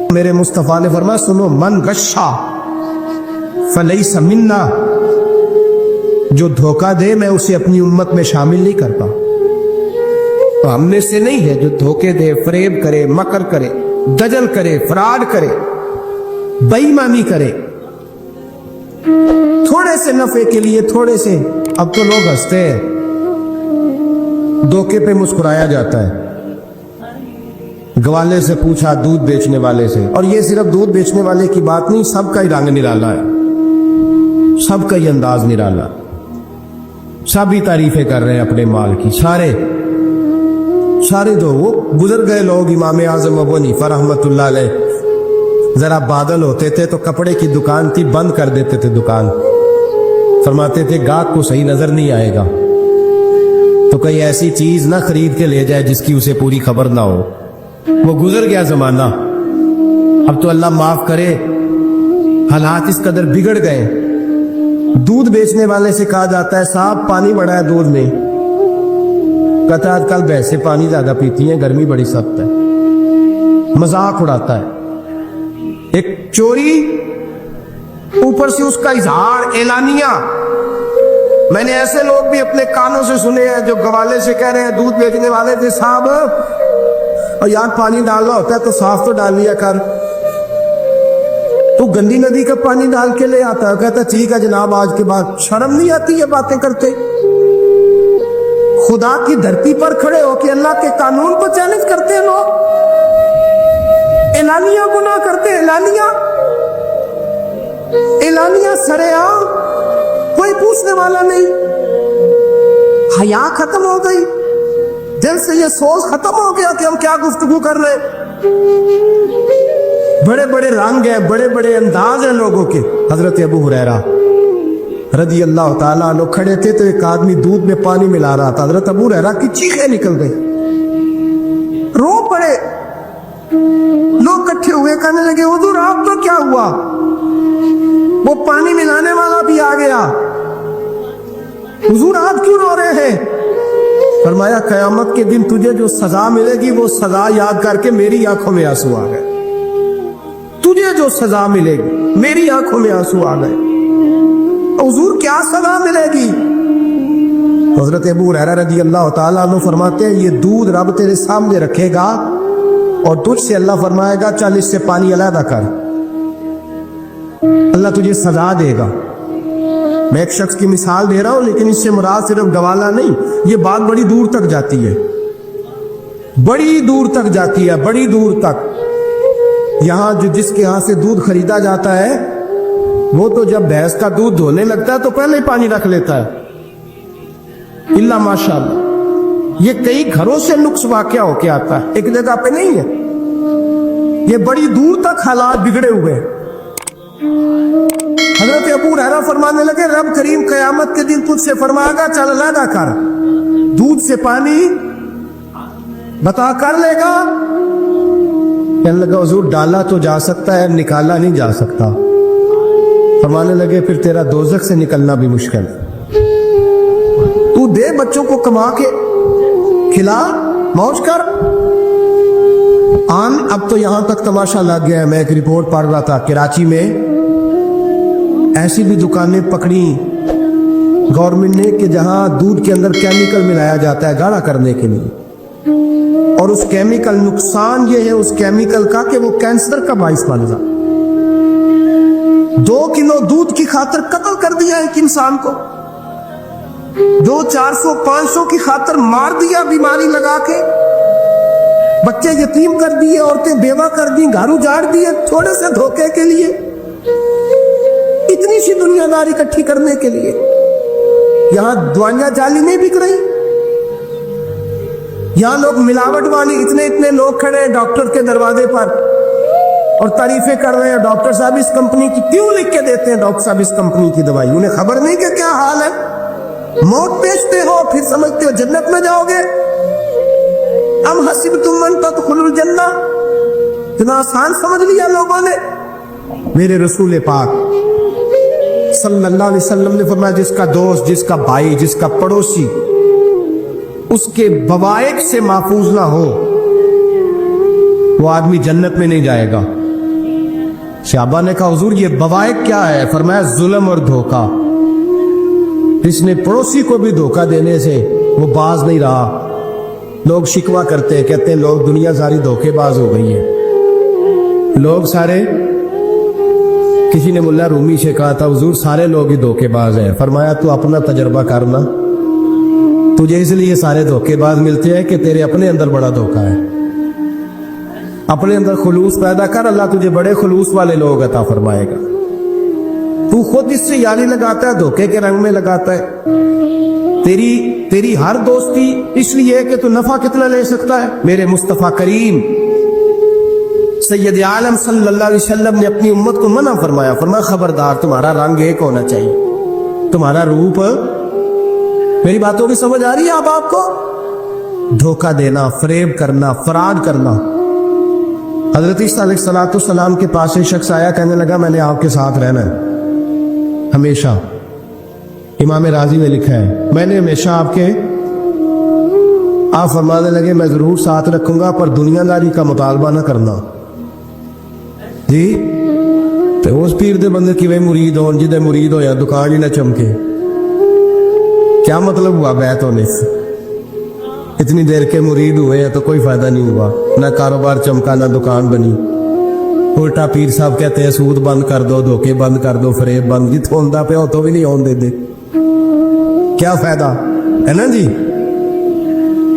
میرے مصطفیٰ نے فرمایا سنو من غشا فلیس منا، جو دھوکہ دے میں اسے اپنی امت میں شامل نہیں کرتا. تو ہم میں سے نہیں ہے جو دھوکے دے، فریب کرے، مکر کرے، دجل کرے، فراڈ کرے، بے ایمانی کرے تھوڑے سے نفع کے لیے. تھوڑے سے اب تو لوگ ہنستے ہیں، دھوکے پہ مسکرایا جاتا ہے. گوالے سے پوچھا دودھ بیچنے والے سے، اور یہ صرف دودھ بیچنے والے کی بات نہیں، سب کا ہی رنگ نرالا ہے، سب کا ہی انداز نرالا، سب ہی تعریفیں کر رہے ہیں اپنے مال کی. سارے جو وہ گزر گئے لوگ، امام اعظم ابو حنیفہ رحمۃ اللہ علیہ، ذرا بادل ہوتے تھے تو کپڑے کی دکان تھی بند کر دیتے تھے دکان. فرماتے تھے گاہک کو صحیح نظر نہیں آئے گا تو کوئی ایسی چیز نہ خرید کے لے جائے جس کی اسے پوری خبر نہ ہو. وہ گزر گیا زمانہ. اب تو اللہ معاف کرے، حالات اس قدر بگڑ گئے. دودھ بیچنے والے سے کہا جاتا ہے صاحب پانی بڑا ہے دودھ میں، کہتا ہے آج کل بھینسیں پانی زیادہ پیتی ہیں، گرمی بڑی سخت ہے. مذاق اڑاتا ہے. ایک چوری، اوپر سے اس کا اظہار اعلانیہ. میں نے ایسے لوگ بھی اپنے کانوں سے سنے ہیں جو گوالے سے کہہ رہے ہیں دودھ بیچنے والے تھے صاحب، اور یار پانی ڈالنا ہوتا ہے تو صاف تو ڈال لیا کر، تو گندی ندی کا پانی ڈال کے لے آتا ہے. کہتا ٹھیک ہے جناب آج کے بعد. شرم نہیں آتی یہ باتیں کرتے؟ خدا کی دھرتی پر کھڑے ہو کے اللہ کے قانون کو چیلنج کرتے ہیں لوگ، اعلانیہ گناہ کرتے ہیں. اعلانیہ سرے عام، کوئی پوچھنے والا نہیں. حیا ختم ہو گئی، دل سے یہ سوچ ختم ہو گیا کہ ہم کیا گفتگو کر رہے ہیں. بڑے بڑے رنگ ہیں، بڑے بڑے انداز ہیں لوگوں کے. حضرت ابو ہریرہ رضی اللہ تعالیٰ عنہ کھڑے تھے تو ایک آدمی دودھ میں پانی ملا رہا تھا. حضرت ابو ہریرہ کی چیخیں نکل گئی، رو پڑے. لوگ کٹھے ہوئے کہنے لگے حضور آپ تو کیا ہوا؟ وہ پانی ملانے والا بھی آ گیا. حضور آپ کیوں رو رہے ہیں؟ فرمایا قیامت کے دن تجھے جو سزا ملے گی وہ سزا یاد کر کے میری آنکھوں میں آنسو آ گئے. تجھے جو سزا ملے گی میری آنکھوں میں آنسو آ گئے. حضور کیا سزا ملے گی؟ حضرت ابو ہریرہ رضی اللہ تعالیٰ عنہ فرماتے ہیں یہ دودھ رب تیرے سامنے رکھے گا اور تجھ سے اللہ فرمائے گا چل اس سے پانی علیحدہ کر. اللہ تجھے سزا دے گا. میں ایک شخص کی مثال دے رہا ہوں لیکن اس سے مراد صرف گوالہ نہیں، یہ بات بڑی دور تک جاتی ہے، بڑی دور تک جاتی ہے، بڑی دور تک. یہاں جس کے ہاں سے دودھ خریدا جاتا ہے وہ تو جب بھینس کا دودھ دھونے لگتا ہے تو پہلے ہی پانی رکھ لیتا ہے. اللہ ماشاءاللہ یہ کئی گھروں سے نقص واقع ہو کے آتا ہے، ایک جگہ پہ نہیں ہے. یہ بڑی دور تک حالات بگڑے ہوئے ہیں. حضرت ابو ہریرہ فرمانے لگے رب کریم قیامت کے دن تجھ سے فرمائے گا چل علیحدہ کر، دودھ سے پانی بتا کر لے گا. کہنے لگا حضور ڈالا تو جا سکتا ہے، نکالا نہیں جا سکتا. فرمانے لگے پھر تیرا دوزخ سے نکلنا بھی مشکل. تو دے بچوں کو کما کے کھلا، موج کر. اب تو یہاں تک تماشا لگ گیا ہے. میں ایک رپورٹ پڑھ رہا تھا کراچی میں ایسی بھی دکانیں پکڑی گورنمنٹ نے کہ جہاں دودھ کے اندر کیمیکل ملایا جاتا ہے گاڑھا کرنے کے لیے، اور اس کیمیکل نقصان یہ ہے اس کیمیکل کا کہ وہ کینسر کا باعث بن جاتا. 2 کلو دودھ کی خاطر قتل کر دیا ایک انسان کو، 400-500 کی خاطر مار دیا بیماری لگا کے، بچے یتیم کر دیے، عورتیں بیوہ کر دی، گھر اجاڑ دیے تھوڑے سے دھوکے کے لیے، اتنی سی دنیا داری اکٹھی کرنے کے لیے. یہاں دوائیاں جعلی نہیں بک رہی، یہاں لوگ ملاوٹ والی اتنے لوگ کھڑے ہیں ڈاکٹر کے دروازے پر اور تعریفیں کر رہے ہیں ڈاکٹر صاحب اس کمپنی کی کیوں لکھ کے دیتے ہیں ڈاکٹر صاحب اس کمپنی کی دوائی. انہیں خبر نہیں کہ کیا حال ہے. موت بیچتے ہو پھر سمجھتے ہو جنت میں جاؤ گے. ام حسبتم ان تدخلوا الجنہ، اتنا آسان سمجھ لیا لوگوں نے. میرے رسول پاک صلی اللہ علیہ وسلم نے فرمایا جس کا دوست، جس کا بھائی، جس کا پڑوسی اس کے بوائق سے محفوظ نہ ہو وہ آدمی جنت میں نہیں جائے گا. शहाबा ने कहा हुजूर ये बवाइक क्या है? फरमाया जुल्म और धोखा। इसने पड़ोसी को भी धोखा देने से वो बाज नहीं रहा। लोग शिकवा करते हैं, कहते हैं लोग दुनिया सारी धोखेबाज हो गई है। लोग सारे, किसी ने मुल्ला रूमी से कहा था हुजूर सारे लोग ही धोखेबाज हैं। फरमाया तू अपना तजर्बा करना, तुझे इसलिए सारे धोखेबाज मिलते हैं कि तेरे अपने अंदर बड़ा धोखा है। अपने अंदर खुलूस पैदा कर, अल्लाह तुझे बड़े खुलूस वाले लोग अता फरमाएगा। तू खुद इससे यारी लगाता है, धोखे के रंग में लगाता है। तेरी हर दोस्ती इसलिए है कि तू नफा कितना ले सकता है। मेरे मुस्तफा करीम सैयद आलम सल्लल्लाहु अलैहि वसल्लम ने अपनी उम्मत को मना फरमाया, फरमाया खबरदार तुम्हारा रंग एक होना चाहिए, तुम्हारा रूप। मेरी बातों की समझ आ रही है? अब आपको धोखा देना, फरेब करना, फराड करना। हजरत ईसा अलैहिस्सलाम के पास एक शख्स आया, कहने लगा मैंने आपके साथ रहना है हमेशा। इमाम राजी ने लिखा है मैंने हमेशा आपके, आप फरमाने लगे मैं जरूर साथ रखूंगा पर दुनियादारी का मुतालबा ना करना जी। तो उस पीर दे बंदे कि वे मुरीद हो, जिदे मुरीद हो या दुकान ही ना चमके। क्या मतलब हुआ बैत होने से? इतनी देर के मुरीद हुए हैं तो कोई फायदा नहीं हुआ, ना कारोबार चमका ना दुकान बनी। उल्टा पीर साहब कहते हैं सूद बंद कर दो, धोखे बंद कर दो, फरेब बंद। जित होंदा पे हो तो भी नहीं होने दे, क्या फायदा है ना जी।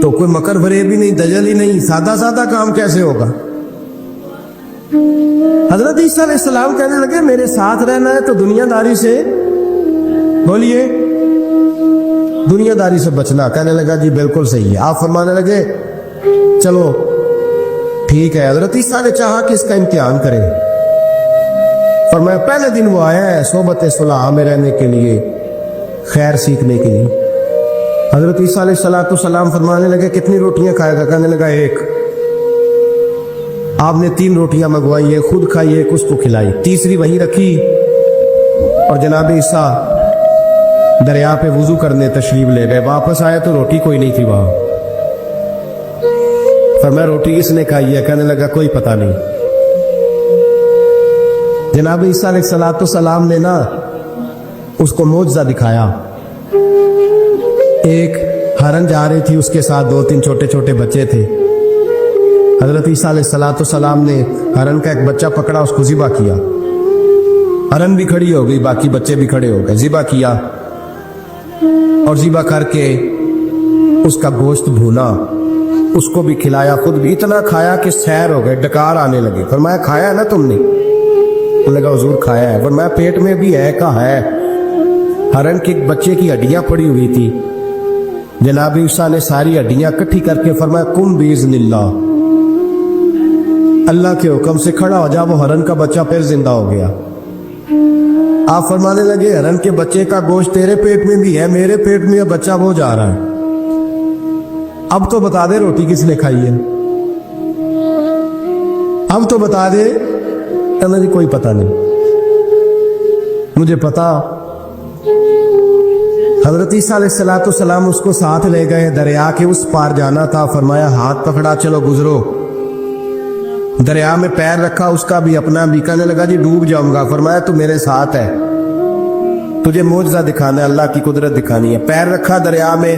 तो कोई मकर फरेब भी नहीं, दजल ही नहीं, सादा सादा काम कैसे होगा? हजरत ईसा अलैहिस्सलाम कहने लगे मेरे साथ रहना है तो दुनियादारी से, बोलिए दुनियादारी से बचना। कहने लगा जी बिल्कुल सही है। आप फरमाने लगे चलो ठीक है। हजरत ईसा ने चाहा कि इसका इम्तिहान करे। फरमाया पहले दिन वो आया है सोबत सुलह में रहने के लिए, खैर सीखने के लिए। हजरत ईसा अलैहिस्सलाम फरमाने लगे कितनी रोटियां खाएगा? कहने लगा एक। आपने 3 रोटियां मंगवाई, एक खुद खाई, एक उसको खिलाई, तीसरी वहीं रखी और जनाब ईसा दरिया पे वुजू करने तशरीफ ले गए। वापस आए तो रोटी कोई नहीं थी वहां। फरमाया रोटी किसने खाई है? कहने लगा कोई पता नहीं। जनाब ईसा अलैहिस्सलाम ने ना उसको मोजज़ा दिखाया। एक हरन जा रही थी, उसके साथ 2-3 छोटे छोटे बच्चे थे। हजरत ईसा अलैहिस्सलाम ने हरन का एक बच्चा पकड़ा, उसको ज़िबा किया। हरन भी खड़ी हो गई, बाकी बच्चे भी खड़े हो गए। ज़िबा किया और ज़िबा करके उसका गोश्त भूना, उसको भी खिलाया, खुद भी इतना खाया कि सैर हो गए, डकार आने लगे। फरमाया खाया है ना तुमने? लगा हुजूर खाया है। फरमाया पेट में भी है? का है। हरन के बच्चे की हड्डियां पड़ी हुई थी। जनाब ईसा ने सारी हड्डियां इकट्ठी करके फरमाया कुम बिइज़्निल्लाह, अल्लाह के हुक्म से खड़ा हो जा। वो हरन का बच्चा फिर जिंदा हो गया। आप फरमाने लगे हरन के बच्चे का गोश्त तेरे पेट में भी है, मेरे पेट में बच्चा वो जा रहा है। अब तो बता दे रोटी किसने खाई है? अब तो बता दे। कहना जी कोई पता नहीं, मुझे पता। हजरत ईसा अलैहिस्सलाम उसको साथ ले गए, दरिया के उस पार जाना था। फरमाया हाथ पकड़ा चलो गुजरो। दरिया में पैर रखा, उसका भी अपना भी। कहने लगा जी डूब जाऊंगा। फरमाया तू मेरे साथ है, तुझे मोजज़ा दिखाना है, अल्लाह की कुदरत दिखानी है। पैर रखा दरिया में,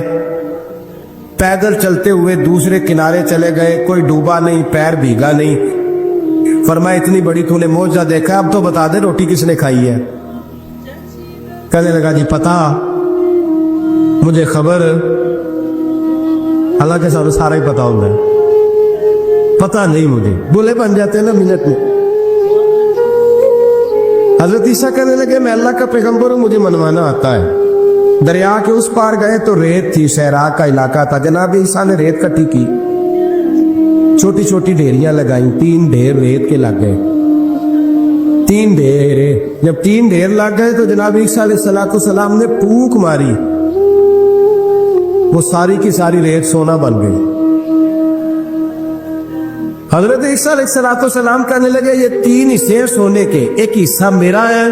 पैदल चलते हुए दूसरे किनारे चले गए। कोई डूबा नहीं, पैर भीगा नहीं। फरमाया इतनी बड़ी तूने मोजज़ा देखा, अब तो बता दे रोटी किसने खाई है? कहने लगा जी पता, मुझे खबर। अल्लाह के साथ सारा ही पता होता है, पता नहीं मुझे, बोले बन जाते हैं ना मिनट में। हजरत ईसा कहने लगे मैं अल्लाह का पैगंबर हूं, मुझे मनवाना आता है। दरिया के उस पार गए तो रेत थी, सहरा का इलाका था। जनाब ईसा ने रेत इकट्ठी की, छोटी छोटी ढेरियां लगाई। 3 ढेर रेत के लग गए। 3 ढेर, जब 3 ढेर लग गए तो जनाब ईसा अलैहिस्सलाम ने फूंक मारी, वो सारी की सारी रेत सोना बन गई। हजरत ईसा अलैहिस्सलाम कहने लगे ये 3 हिस्से हैं सोने के, एक हिस्सा मेरा है,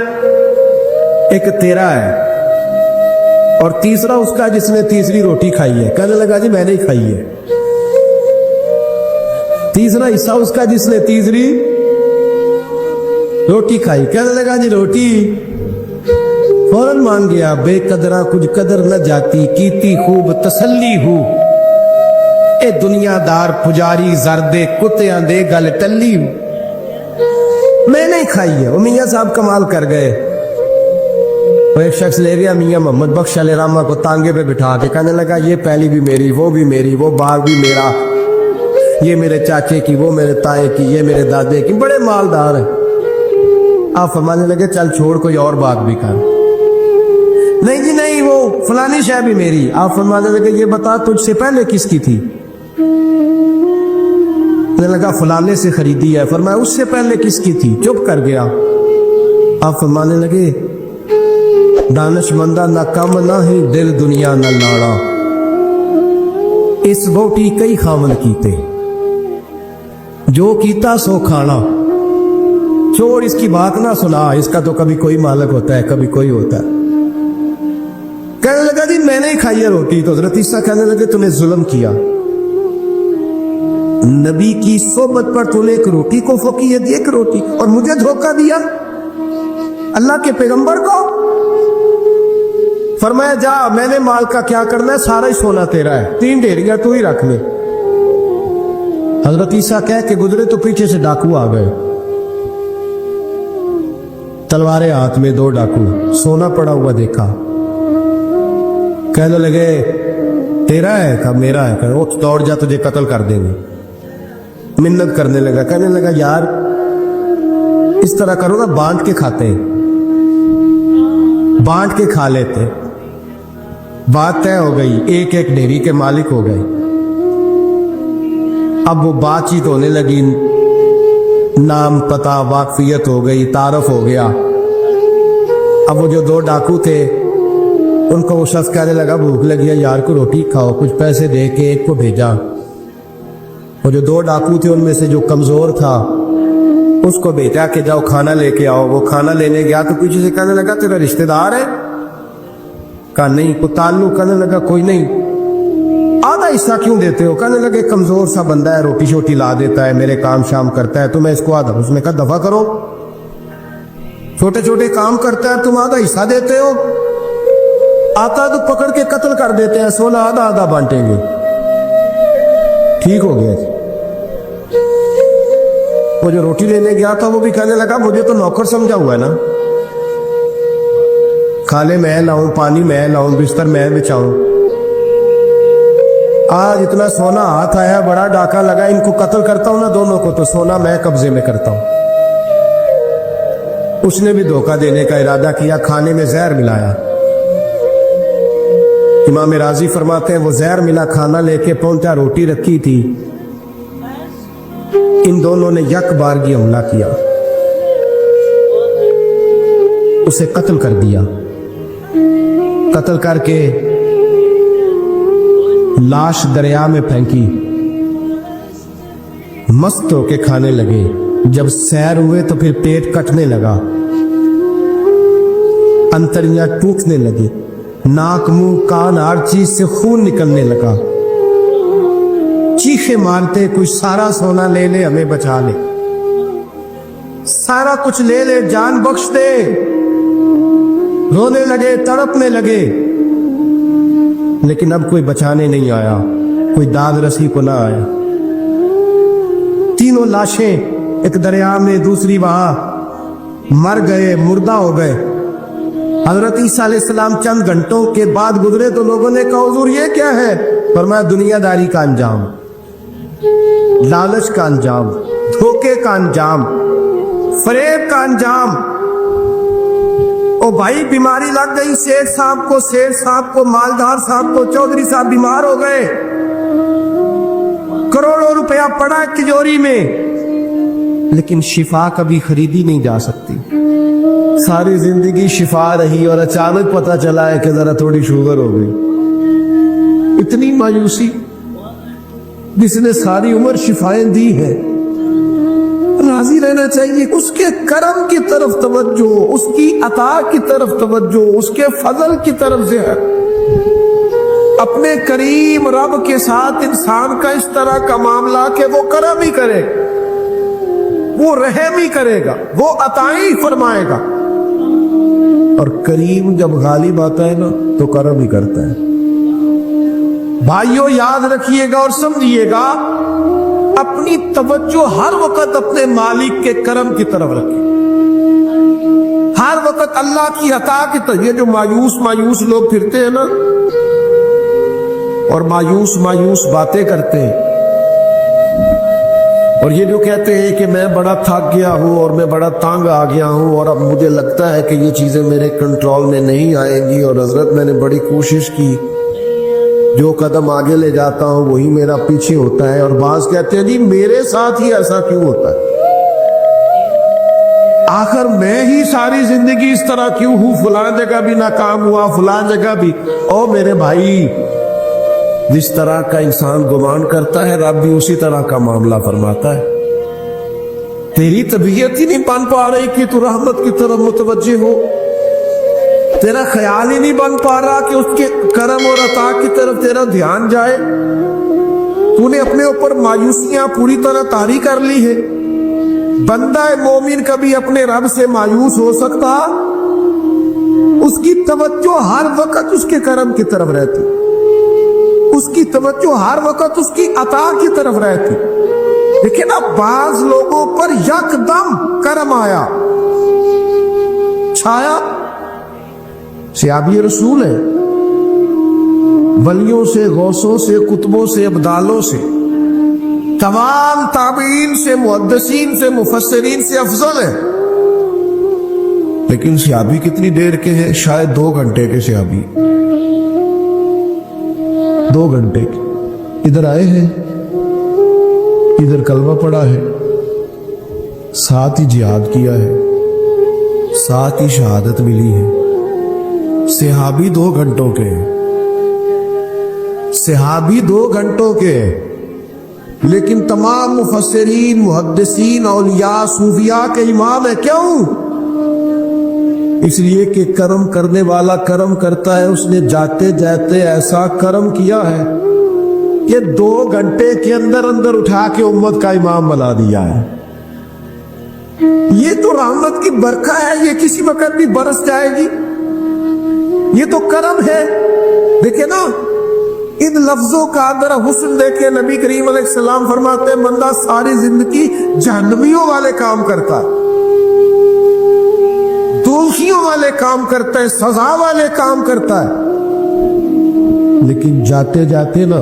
एक तेरा है और तीसरा उसका जिसने तीसरी रोटी खाई है। कहने लगा जी मैंने ही खाई है। तीसरा हिस्सा उसका जिसने तीसरी रोटी खाई, कहने लगा जी रोटी, फौरन मान गया, बेकदरा कुछ कदर न जाती, कीती खूब तसल्ली हूं, ए दुनियादार पुजारी जरदे कुत्तियां दे गल टल्ली हूं। मैं नहीं खाई है। वो मियाँ साहब कमाल कर गए। वो एक शख्स ले गया मियाँ मोहम्मद बख्श अली रामा को तांगे पे बिठा के, कहने लगा ये पहली भी मेरी, वो भी मेरी, वो बाग भी मेरा, ये मेरे चाचे की, वो मेरे ताए की, ये मेरे दादे की, बड़े मालदार है। आप फरमाने लगे चल छोड़ कोई और बात भी कर। नहीं जी नहीं, वो फलानी शय भी मेरी। आप फरमाने लगे ये बता तुझसे पहले किसकी थी? लगा फलाने से खरीदी है। फरमाया उससे पहले किसकी थी? चुप कर गया। आप फरमाने लगे दानिशमंदा ना कम ना ही दिल दुनिया न लाड़ा, इस बोटी कई खामन कीते, जो कीता सो खाना। छोड़ इसकी बात ना सुना, इसका तो कभी कोई मालिक होता है, कभी कोई होता है। कहने लगा जी मैंने ही खाई है रोटी। तो हजरत ईसा कहने लगे तूने जुल्म किया, नबी की सोबत पर तूने एक रोटी को फकीयत दी, एक रोटी, और मुझे धोखा दिया, अल्लाह के पैगंबर को। फरमाया जा, मैंने माल का क्या करना है, सारा ही सोना तेरा है, 3 ढेरियां तू ही रख ले। हजरत ईसा कह के गुजरे तो पीछे से डाकू आ गए, तलवारें हाथ में, 2 डाकू, सोना पड़ा हुआ देखा। कहने लगे तेरा है? कहा मेरा है। कहा उठ दौड़ जा, तुझे कत्ल कर देंगे। मिन्नत करने लगा, कहने लगा यार इस तरह करो ना, बांट के खाते हैं, बांट के खा लेते। बात तय हो गई, एक एक डेयरी के मालिक हो गए। अब वो बातचीत होने लगी, नाम पता वाकफियत हो गई, तारफ हो गया। अब वो जो 2 डाकू थे उनको वो शख्स कहने लगा भूख लगी है यार को रोटी खाओ, कुछ पैसे दे के एक को भेजा। वो जो 2 डाकू थे उनमें से जो कमजोर था उसको भेजा कि जाओ खाना लेके आओ। वो खाना लेने गया तो पीछे से कहने लगा तेरा रिश्तेदार है? कहा नहीं। को ताल्लुक? कहने लगा कोई नहीं। आधा हिस्सा क्यों देते हो? कहने लगे कमजोर सा बंदा है, रोटी शोटी ला देता है, मेरे काम शाम करता है, तो मैं इसको आधा। उसने कहा दफा करो, छोटे छोटे काम करता है, तुम आधा हिस्सा देते हो। आता तो पकड़ के कत्ल कर देते हैं, सोना आधा आधा बांटेंगे। ठीक हो गया। वो जो रोटी लेने गया था वो भी कहने लगा मुझे तो नौकर समझा हुआ है ना, खाने मैं लाऊं, पानी मैं लाऊं, बिस्तर मैं बिछाऊं। आज इतना सोना हाथ आया, बड़ा डाका लगा, इनको कत्ल करता हूं ना दोनों को, तो सोना मैं कब्जे में करता हूं। उसने भी धोखा देने का इरादा किया, खाने में जहर मिलाया। इमाम राजी फरमाते हैं वो जहर मिला खाना लेके पहुंचा, रोटी रखी थी, इन दोनों ने यक बारगी हमला किया, उसे कत्ल कर दिया। कत्ल करके लाश दरिया में फेंकी, मस्त होके खाने लगे। जब सैर हुए तो फिर पेट कटने लगा, अंतड़ियां टूटने लगी, नाक मुंह कान हर चीज से खून निकलने लगा। चीखे मारते कोई सारा सोना ले ले, हमें बचा ले, सारा कुछ ले ले, जान बख्श दे। रोने लगे, तड़पने लगे, लेकिन अब कोई बचाने नहीं आया, कोई दाद रसी को ना आया। 3 लाशें, एक दरिया में, दूसरी वहां, मर गए, मुर्दा हो गए। हजरत ईसा अलैहिस्सलाम चंद घंटों के बाद गुजरे तो लोगों ने कहा हुजूर ये क्या है? फरमाया दुनियादारी का अंजाम, लालच का अंजाम, धोखे का अंजाम, फरेब का अंजाम। ओ भाई बीमारी लग गई सेठ साहब को, मालदार साहब को, चौधरी साहब बीमार हो गए, करोड़ों रुपया पड़ा तिजोरी में, लेकिन शिफा कभी खरीदी नहीं जा सकती। सारी जिंदगी शिफा रही और अचानक पता चला है कि जरा थोड़ी शुगर हो गई। इतनी मायूसी, जिसने सारी उम्र शिफाएं दी है। राजी रहना चाहिए, उसके करम की तरफ तवज्जो, उसकी अता की तरफ तवज्जो, उसके फजल की तरफ से है। अपने करीम रब के साथ इंसान का इस तरह का मामला कि वो करम ही करे, وہ رحم ہی کرے گا، وہ عطائیں ہی فرمائے گا، اور کریم جب غالب آتا ہے نا تو کرم ہی کرتا ہے۔ بھائیوں یاد رکھیے گا اور سمجھیے گا، اپنی توجہ ہر وقت اپنے مالک کے کرم کی طرف رکھیں، ہر وقت اللہ کی عطا کی طرف۔ یہ جو مایوس لوگ پھرتے ہیں نا اور مایوس باتیں کرتے ہیں، اور یہ جو کہتے ہیں کہ میں بڑا تھک گیا ہوں اور میں بڑا تانگ آ گیا ہوں اور اب مجھے لگتا ہے کہ یہ چیزیں میرے کنٹرول میں نہیں آئیں گی، اور حضرت میں نے بڑی کوشش کی، جو قدم آگے لے جاتا ہوں وہی میرا پیچھے ہوتا ہے، اور بعض کہتے ہیں جی میرے ساتھ ہی ایسا کیوں ہوتا ہے، آخر میں ہی ساری زندگی اس طرح کیوں ہوں، فلاں جگہ بھی ناکام ہوا، فلاں جگہ بھی۔ او میرے بھائی، جس طرح کا انسان گمان کرتا ہے رب بھی اسی طرح کا معاملہ فرماتا ہے۔ تیری طبیعت ہی نہیں بن پا رہی کہ تو رحمت کی طرف متوجہ ہو، تیرا خیال ہی نہیں بن پا رہا کہ اس کے کرم اور عطا کی طرف تیرا دھیان جائے، تو نے اپنے اوپر مایوسیاں پوری طرح طاری کر لی ہے۔ بندہ مومن کبھی اپنے رب سے مایوس ہو سکتا؟ اس کی توجہ ہر وقت اس کے کرم کی طرف رہتی، اس کی توجہ ہر وقت اس کی عطا کی طرف رہتی۔ لیکن اب بعض لوگوں پر یکدم کرم آیا، چھایا، صحابی رسول ہے، ولیوں سے، غوثوں سے، قطبوں سے، ابدالوں سے، تمام تابعین سے، محدثین سے، مفسرین سے افضل ہے، لیکن صحابی کتنی دیر کے ہیں؟ شاید 2 گھنٹے کے صحابی، 2 گھنٹے کے، ادھر آئے ہیں، ادھر کلمہ پڑھا ہے، ساتھ ہی جہاد کیا ہے، ساتھ ہی شہادت ملی ہے۔ صحابی 2 گھنٹوں کے، صحابی 2 گھنٹوں کے، لیکن تمام مفسرین، محدثین، اولیاء، صوفیاء کے امام ہے۔ کیوں؟ اس لیے کہ کرم کرنے والا کرم کرتا ہے، اس نے جاتے جاتے ایسا کرم کیا ہے کہ 2 گھنٹے کے اندر اٹھا کے امت کا امام بنا دیا ہے۔ یہ تو رحمت کی برکھا ہے، یہ کسی وقت بھی برس جائے گی، یہ تو کرم ہے۔ دیکھیں نا ان لفظوں کا ذرا حسن دیکھیں، نبی کریم علیہ السلام فرماتے ہیں بندہ ساری زندگی جہنمیوں والے کام کرتا ہے، دوزخیوں والے کام کرتا ہے، سزا والے کام کرتا ہے، لیکن جاتے جاتے نا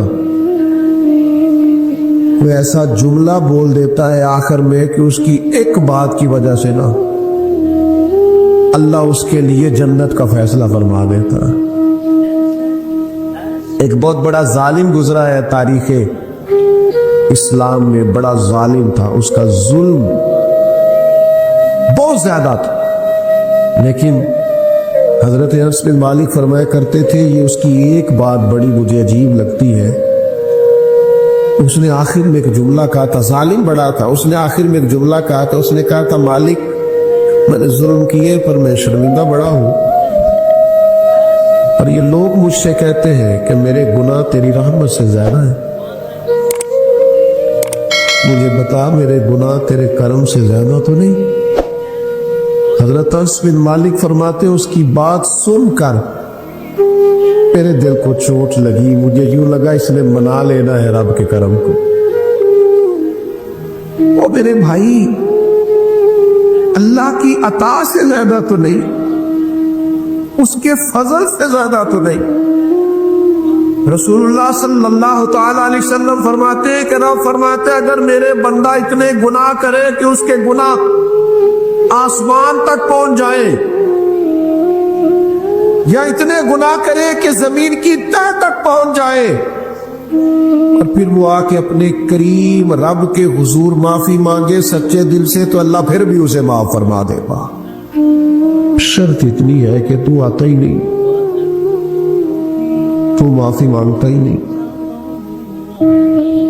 کوئی ایسا جملہ بول دیتا ہے آخر میں کہ اس کی ایک بات کی وجہ سے نا اللہ اس کے لیے جنت کا فیصلہ فرما دیتا ہے۔ ایک بہت بڑا ظالم گزرا ہے تاریخ اسلام میں، بڑا ظالم تھا، اس کا ظلم بہت زیادہ تھا، لیکن حضرت انس بن مالک فرمایا کرتے تھے یہ اس کی ایک بات بڑی مجھے عجیب لگتی ہے، اس نے آخر میں ایک جملہ کہا تھا، ظالم بڑا تھا، اس نے آخر میں ایک جملہ کہا تھا، اس نے کہا تھا مالک میں نے ظلم کیے پر میں شرمندہ بڑا ہوں، اور یہ لوگ مجھ سے کہتے ہیں کہ میرے گناہ تیری رحمت سے زیادہ ہیں، مجھے بتا میرے گناہ تیرے کرم سے زیادہ تو نہیں؟ حضرت انس بن مالک فرماتے اس کی بات سن کر میرے دل کو چوٹ لگی، مجھے یوں لگا اس نے منا لینا ہے رب کے کرم کو۔ او میرے بھائی، اللہ کی عطا سے زیادہ تو نہیں، اس کے فضل سے زیادہ تو نہیں۔ رسول اللہ صلی اللہ تعالی علیہ وسلم فرماتے ہیں کہ رب فرماتے اگر میرے بندہ اتنے گناہ کرے کہ اس کے گناہ آسمان تک پہنچ جائیں، یا اتنے گناہ کرے کہ زمین کی تہ تک پہنچ جائے، اور پھر وہ آ کے اپنے کریم رب کے حضور معافی مانگے سچے دل سے، تو اللہ پھر بھی اسے معاف فرما دے گا۔ شرط اتنی ہے کہ تو آتا ہی نہیں، تو معافی مانگتا ہی نہیں،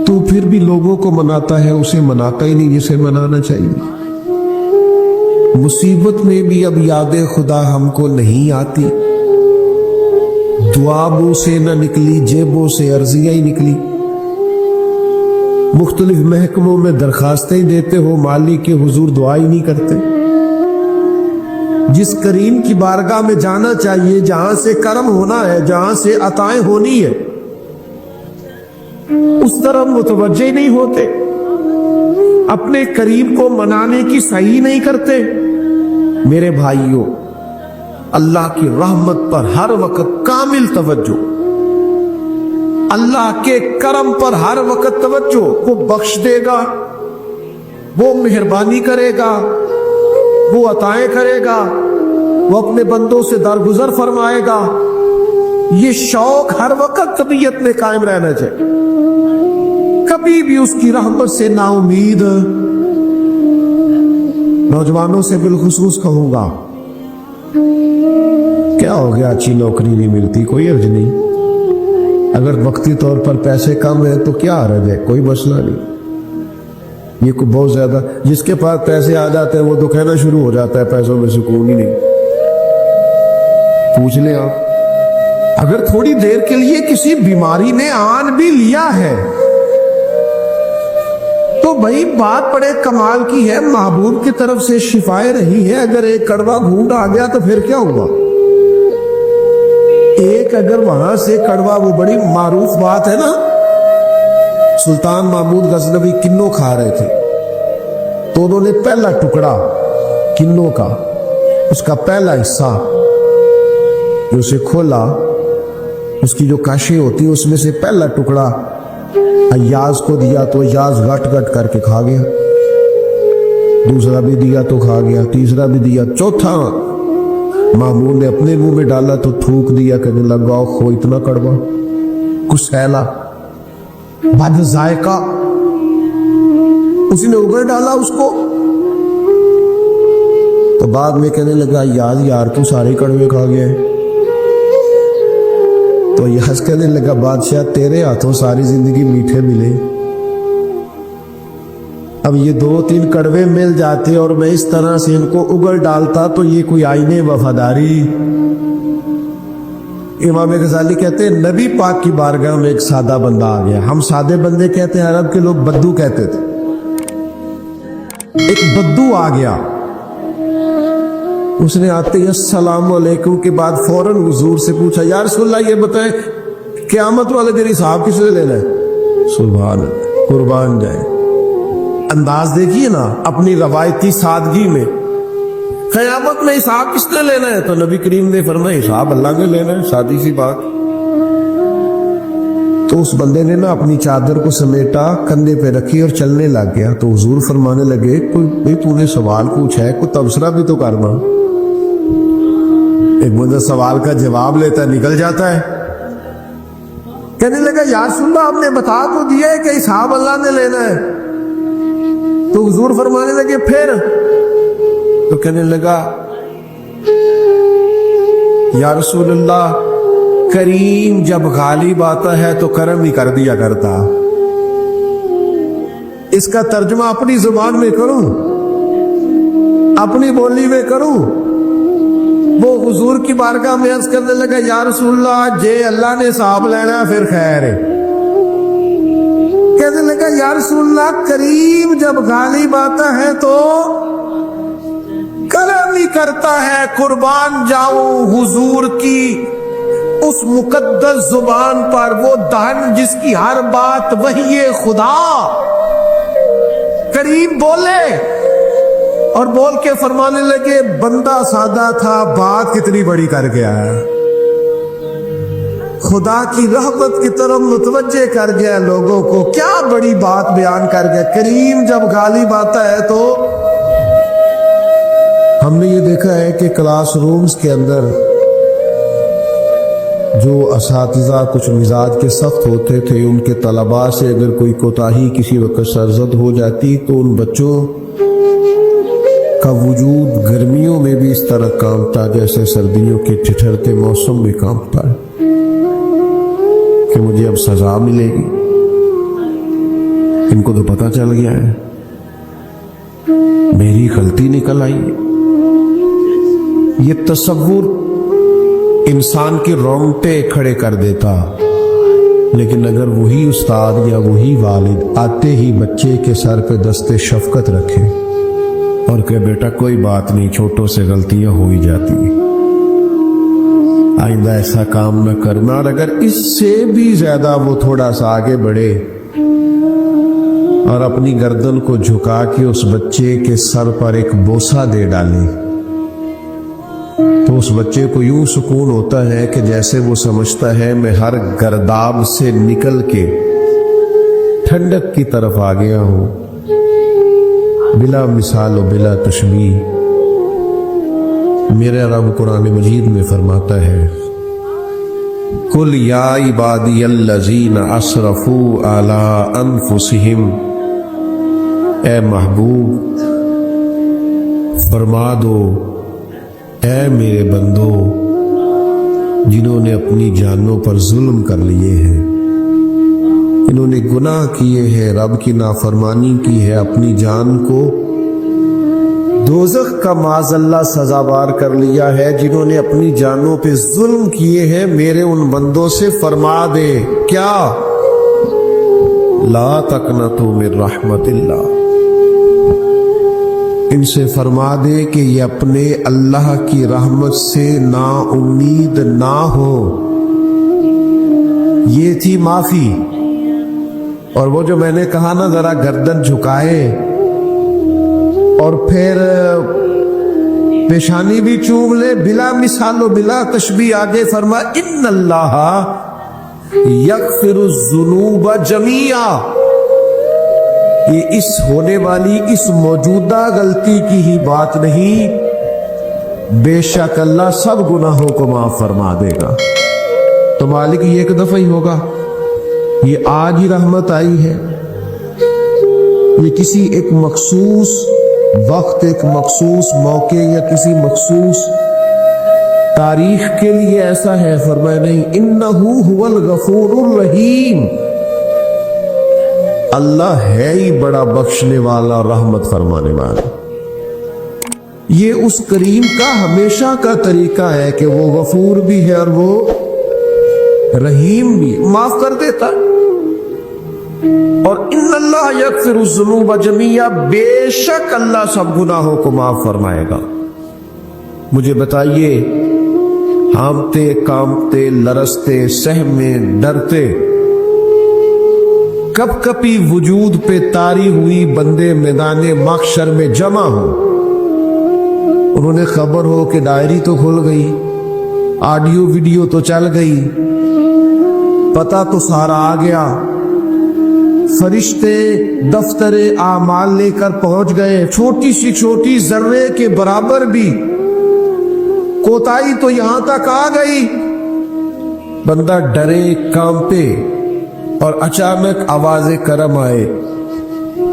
تو پھر بھی لوگوں کو مناتا ہے، اسے مناتا ہی نہیں جسے منانا چاہیے۔ مصیبت میں بھی اب یاد خدا ہم کو نہیں آتی، دعابوں سے نہ نکلی، جیبوں سے عرضیاں ہی نکلی۔ मुख्तलिफ महकमों में दरखास्तें ही देते हो, माली के हुजूर दुआ ही नहीं करते। जिस करीम की बारगाह में जाना चाहिए, जहां से करम होना है, जहां से अताएं होनी है, उस तरफ मुतवज्जे ही नहीं होते, अपने करीम को मनाने की सही नहीं करते। मेरे भाइयों, अल्लाह की रहमत पर हर वक्त कामिल तवज्जो, अल्लाह के करम पर हर वक्त तवज्जो। वो बख्श देगा, वो मेहरबानी करेगा, वो अताएं करेगा, वो अपने बंदों से दरगुजर फरमाएगा। ये शौक हर वक्त तबीयत में कायम रहना चाहिए, कभी भी उसकी रहमत से नाउमीद। नौजवानों से बिलखुसूस कहूंगा, क्या हो गया, अच्छी नौकरी नहीं मिलती, कोई अर्ज नहीं। अगर वक्ती तौर पर पैसे कम है तो क्या हर्ज है, कोई मसला नहीं। ये को बहुत ज्यादा, जिसके पास पैसे आ जाते हैं वो तो कहना शुरू हो जाता है पैसों में सुकून ही नहीं। पूछ ले आप, अगर थोड़ी देर के लिए किसी बीमारी ने आन भी लिया है तो भाई बात बड़े कमाल की है, महबूब की तरफ से शिफाए रही है। अगर एक कड़वा घूंट आ गया तो फिर क्या हुआ? एक अगर वहां से कड़वा, वो बड़ी मारूफ बात है ना, सुल्तान महमूद गजनवी किन्नो खा रहे थे तो उन्होंने पहला टुकड़ा किन्नो का, उसका पहला हिस्सा जो उसे खोला, उसकी जो काशें होती है उसमें से पहला टुकड़ा अय्याज को दिया तो अय्याज गट गट करके खा गया। दूसरा भी दिया तो खा गया, तीसरा भी दिया, चौथा मामून ने अपने मुंह में डाला तो थूक दिया, कहने लगा खो इतना कड़वा, कुछ सहला बद जायका। उसी ने उगल डाला उसको, तो बाद में कहने लगा यार तू सारे कड़वे खा गया है। तो यह कहने लगा बादशाह तेरे हाथों सारी जिंदगी मीठे मिले, अब ये 2-3 कड़वे मिल जाते और मैं इस तरह से इनको उगल डालता तो ये कोई आईने वफादारी। इमाम गजाली कहते हैं नबी पाक की बारगाह में एक सादा बंदा आ गया। हम सादे बंदे कहते हैं, अरब के लोग बद्दू कहते थे। एक बद्दू आ गया, उसने आते ही अस्सलाम वालेकुम के बाद फौरन हुजूर से पूछा, या रसूलल्लाह ये बताएं क़यामत वाले दिन हिसाब किससे लेना है? सुभान अल्लाह, कुर्बान जाए। अंदाज देखिए ना अपनी रवायती सादगी में, क़यामत में हिसाब किसने लेना है? तो नबी करीम ने फरमाया हिसाब अल्लाह ने लेना है, सादी सी बात। तो उस बंदे ने ना अपनी चादर को समेटा, कंधे पे रखी और चलने लग गया। तो हुजूर फरमाने लगे, कोई भाई तूने सवाल पूछा है, कोई तबसरा भी तो करना। एक बंदा सवाल का जवाब लेता निकल जाता है। कहने लगा या रसूलल्लाह आपने बता तो दिया है कि हिसाब अल्लाह ने लेना है। तो हुजूर फरमाने लगे फिर? तो कहने लगा या रसूलल्लाह करीम जब गालिब आता है तो करम ही कर दिया करता। इसका तर्जुमा अपनी जुबान में करूं, अपनी बोली में करूं। वो हुजूर की बारगाह में अर्ज करने लगा या रसूलल्लाह जे अल्लाह ने हिसाब लेना फिर खैर है। कहने लगा या रसूलल्लाह करीम जब गालिब आता है तो करम ही करता है। कुर्बान जाऊं हुजूर की उस मुकद्दस जुबान पर, वो धन जिसकी हर बात वही है खुदा। करीम बोले और बोल के फरमाने लगे बंदा सादा था, बात कितनी बड़ी कर गया, खुदा की रहमत की तरफ मुतवज्जे कर गया लोगों को, क्या बड़ी बात बयान कर गया। करीम जब गालिब आता है तो हमने ये देखा है कि क्लासरूम्स के अंदर जो असातिज़ा कुछ मिजाज के सख्त होते थे, उनके तलबा से अगर कोई कोताही किसी वक्त सरजद हो जाती तो उन बच्चों का वजूद गर्मियों में भी इस तरह कांपता जैसे सर्दियों के ठिठुरते मौसम में कांपता है कि मुझे अब सजा मिलेगी। इनको तो पता चल गया है मेरी गलती निकल आई है। ये तसव्वुर इंसान के रोंगटे खड़े कर देता لیکن اگر وہی استاد یا وہی والد آتے ہی بچے کے سر پہ دست شفقت رکھے اور کہ بیٹا کوئی بات نہیں، چھوٹوں سے غلطیاں ہو ہی جاتی ہیں، آئندہ ایسا کام نہ کرنا، اور اگر اس سے بھی زیادہ وہ تھوڑا سا آگے بڑھے اور اپنی گردن کو جھکا کے اس بچے کے سر پر ایک بوسہ دے ڈالے تو اس بچے کو یوں سکون ہوتا ہے کہ جیسے وہ سمجھتا ہے میں ہر گرداب سے نکل کے ٹھنڈک کی طرف آ گیا ہوں، بلا مثال و بلا تشبیہ۔ میرا رب قرآن مجید میں فرماتا ہے قل یا عبادی الذین اسرفوا علی انفسہم، اے محبوب فرما دو اے میرے بندو جنہوں نے اپنی جانوں پر ظلم کر لیے ہیں، انہوں نے گناہ کیے ہیں، رب کی نافرمانی کی ہے، اپنی جان کو دوزخ کا معاذ اللہ سزاوار کر لیا ہے، جنہوں نے اپنی جانوں پہ ظلم کیے ہیں، میرے ان بندوں سے فرما دے کیا لا تقنطوا من رحمت اللہ، ان سے فرما دے کہ یہ اپنے اللہ کی رحمت سے نا امید نہ ہو۔ یہ تھی معافی، اور وہ جو میں نے کہا نا ذرا گردن جھکائے اور پھر پیشانی بھی چوم لے، بلا مثال و بلا تشبیہ آگے فرما ان اللہ یغفر الذنوب جمیعا، یہ اس ہونے والی اس موجودہ غلطی کی ہی بات نہیں، بے شک اللہ سب گناہوں کو معاف فرما دے گا۔ تو مالک یہ ایک دفعہ ہی ہوگا، یہ آج ہی رحمت آئی ہے، یہ کسی ایک مخصوص وقت، ایک مخصوص موقع یا کسی مخصوص تاریخ کے لیے ایسا ہے؟ فرمایا نہیں، انہو هو الغفور الرحیم، اللہ ہے ہی بڑا بخشنے والا اور رحمت فرمانے والا۔ یہ اس کریم کا ہمیشہ کا طریقہ ہے کہ وہ غفور بھی ہے اور وہ رحیم بھی، معاف کر دیتا۔ اور ان اللہ یغفر الذنوب جمیعا، بے شک اللہ سب گناہوں کو معاف فرمائے گا۔ مجھے بتائیے، ہانپتے کانپتے لرزتے سہمے ڈرتے کب کپی وجود پہ تاری ہوئی بندے میدان محشر میں جمع ہو، انہوں نے خبر ہو کہ ڈائری تو کھل گئی، آڈیو ویڈیو تو چل گئی، پتہ تو سارا آ گیا، فرشتے دفتر اعمال لے کر پہنچ گئے، چھوٹی سی چھوٹی ذرے کے برابر بھی کوتاہی تو یہاں تک آ گئی، بندہ ڈرے کانپے اور اچانک آواز کرم آئے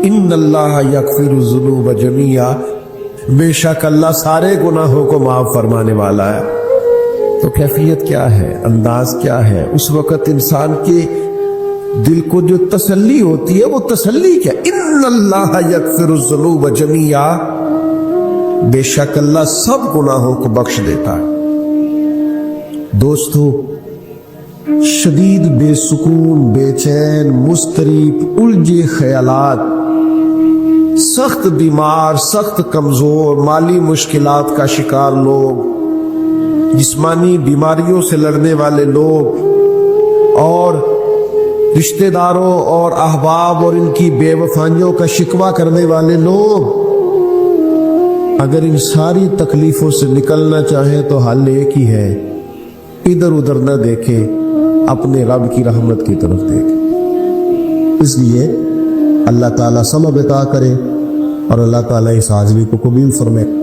ان اللہ یغفر الذنوب جمیعا، بے شک اللہ سارے گناہوں کو معاف فرمانے والا ہے۔ تو کیفیت کیا ہے، انداز کیا ہے؟ اس وقت انسان کے دل کو جو تسلی ہوتی ہے وہ تسلی کیا؟ ان اللہ یغفر الذنوب جمیعا، بے شک اللہ سب گناہوں کو بخش دیتا ہے۔ دوستو، شدید بے سکون، بے چین، مضطرب، الجھے خیالات، سخت بیمار، سخت کمزور، مالی مشکلات کا شکار لوگ، جسمانی بیماریوں سے لڑنے والے لوگ، اور رشتہ داروں اور احباب اور ان کی بے وفائیوں کا شکوہ کرنے والے لوگ، اگر ان ساری تکلیفوں سے نکلنا چاہیں تو حل ایک ہی ہے، ادھر ادھر نہ دیکھیں، اپنے رب کی رحمت کی طرف دیکھیں۔ اس لیے اللہ تعالیٰ سبب عطا کرے اور اللہ تعالیٰ اس حاضری کو قبول فرمائے۔